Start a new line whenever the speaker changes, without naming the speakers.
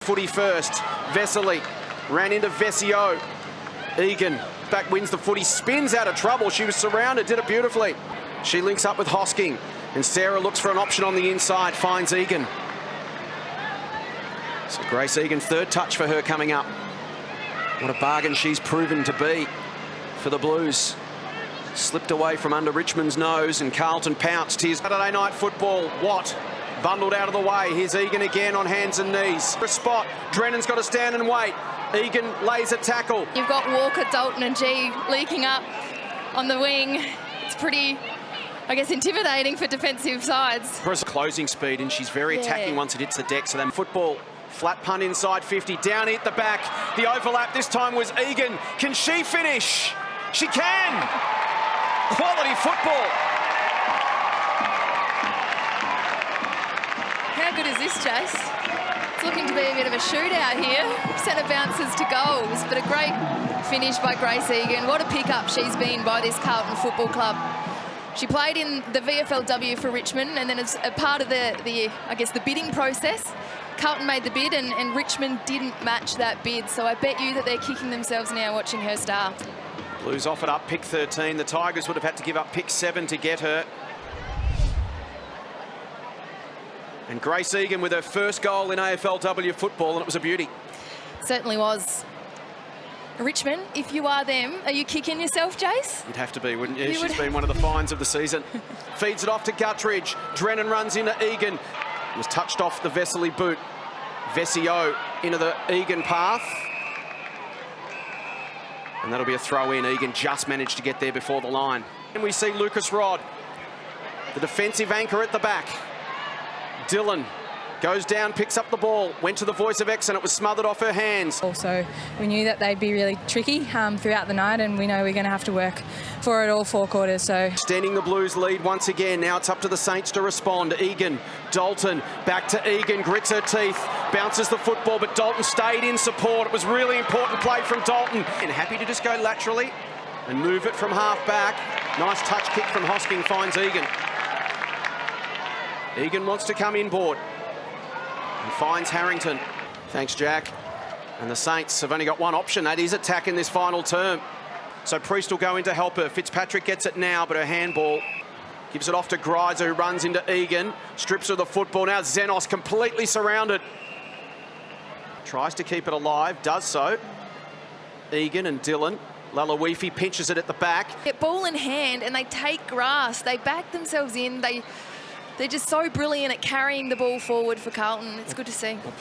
footy first. Vesely ran into Vesio. Egan back wins the footy, spins out of trouble. She was surrounded, did it beautifully. She links up with Hosking, and Sarah looks for an option on the inside, finds Egan. So Grace Egan, third touch for her coming up. What a bargain she's proven to be for the Blues. Slipped away from under Richmond's nose, and Carlton pounced. Here's Saturday night football. Watt bundled out of the way. Here's Egan again on hands and knees. For a spot, Drennan's got to stand and wait. Egan lays a tackle.
You've got Walker, Dalton and G leaking up on the wing. It's pretty, I guess, intimidating for defensive sides.
For closing speed, and she's very attacking once it hits the deck. So then football, flat punt inside 50, down at the back. The overlap this time was Egan. Can she finish? She can! Quality football.
How good is this, Jace? It's looking to be a bit of a shootout here. Centre bounces to goals, but a great finish by Grace Egan. What a pickup she's been by this Carlton Football Club. She played in the VFLW for Richmond, and then as a part of the bidding process, Carlton made the bid, and Richmond didn't match that bid. So I bet you that they're kicking themselves now watching her star.
Blues offered up pick 13. The Tigers would have had to give up pick 7 to get her. And Grace Egan with her first goal in AFLW football, and it was a beauty.
Certainly was. Richmond, if you are them, are you kicking yourself, Jace?
You'd have to be, wouldn't you? She's been one of the finds of the season. Feeds it off to Guttridge. Drennan runs into Egan. It was touched off the Vesely boot. Vesio into the Egan path. And that'll be a throw in. Egan just managed to get there before the line. And we see Lucas Rod, the defensive anchor at the back. Dylan goes down, picks up the ball, went to the voice of X, and it was smothered off her hands.
Also, we knew that they'd be really tricky throughout the night, and we know we're going to have to work for it all 4 quarters. So
extending the Blues lead once again. Now it's up to the Saints to respond. Egan, Dalton, back to Egan, grits her teeth, bounces the football, but Dalton stayed in support. It was really important play from Dalton. And happy to just go laterally and move it from half back. Nice touch kick from Hosking, finds Egan. Egan wants to come inboard and finds Harrington. Thanks, Jack. And the Saints have only got one option. That is attack in this final term. So Priest will go in to help her. Fitzpatrick gets it now, but her handball gives it off to Greiser, who runs into Egan. Strips her the football. Now Xenos completely surrounded. Tries to keep it alive, does so. Egan and Dylan. Lalawifi pinches it at the back.
Get ball in hand and they take grass. They back themselves in. They're just so brilliant at carrying the ball forward for Carlton. It's good to see.